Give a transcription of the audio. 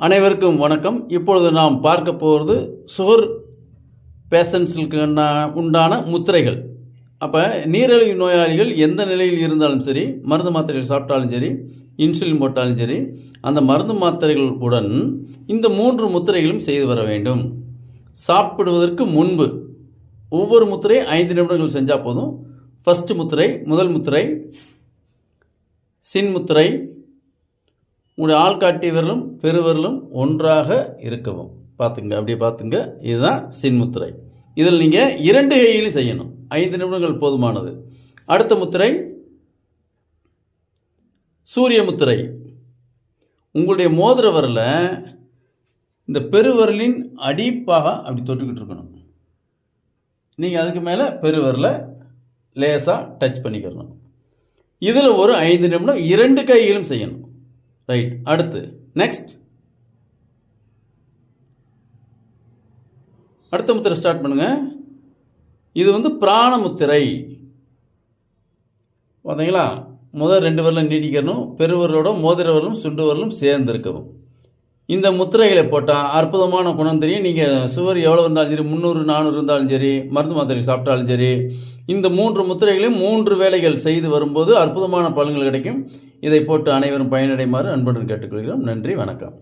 அனைவருக்கும் வணக்கம். இப்பொழுது நாம் பார்க்க போகிறது சுகர் பேஷண்ட்ஸுக்கு உண்டான முத்திரைகள். அப்போ நீரிழிவு நோயாளிகள் எந்த நிலையில் இருந்தாலும் சரி, மருந்து மாத்திரைகள் சாப்பிட்டாலும் சரி, இன்சுலின் போட்டாலும் சரி, அந்த மருந்து மாத்திரைகள் உடன் இந்த 3 முத்திரைகளும் செய்து வர வேண்டும். சாப்பிடுவதற்கு முன்பு ஒவ்வொரு முத்திரை 5 நிமிடங்கள் செஞ்சால் போதும். ஃபஸ்ட்டு முத்திரை, முதல் முத்திரை சின் முத்திரை, உங்களுடைய ஆள்காட்டி விரலும் பெருவிரலும் ஒன்றாக இருக்கவும் பார்த்துங்க. அப்படியே பார்த்துங்க. இதுதான் சின்முத்திரை. இதில் நீங்கள் 2 கையிலும் செய்யணும். 5 நிமிடங்கள் போதுமானது. அடுத்த முத்திரை சூரிய முத்திரை. உங்களுடைய மோதிர விரலை இந்த பெருவிரலின் அடிப்பாக அப்படி தொட்டுக்கிட்டு இருக்கணும். நீங்கள் அதுக்கு மேலே பெருவிரலை லேசாக டச் பண்ணிக்கிறணும். இதில் ஒரு 5 நிமிடம் 2 கைகளும் செய்யணும். ரைட். அடுத்து நெக்ஸ்ட் அடுத்த முத்திரை ஸ்டார்ட் பண்ணுங்க. இது பிராண முத்திரை. பார்த்தீங்களா? முதல் 2 விரலும் நீட்டிக்கணும். பெருவிரலோட மோதிர விரலும் சுண்டு விரலும் சேர்ந்து இருக்கவும். இந்த முத்திரைகளை போட்டால் அற்புதமான குணம் தெரியும். நீங்கள் சுவர் எவ்வளோ இருந்தாலும் சரி, 300 400 இருந்தாலும் சரி, மருந்து மாத்திரை சாப்பிட்டாலும் சரி, இந்த 3 முத்திரைகளையும் 3 வேளைகள் செய்து வரும்போது அற்புதமான பலன்கள் கிடைக்கும். இதை போட்டு அனைவரும் பயனடைமாறு அன்புடன் கேட்டுக்கொள்கிறோம். நன்றி, வணக்கம்.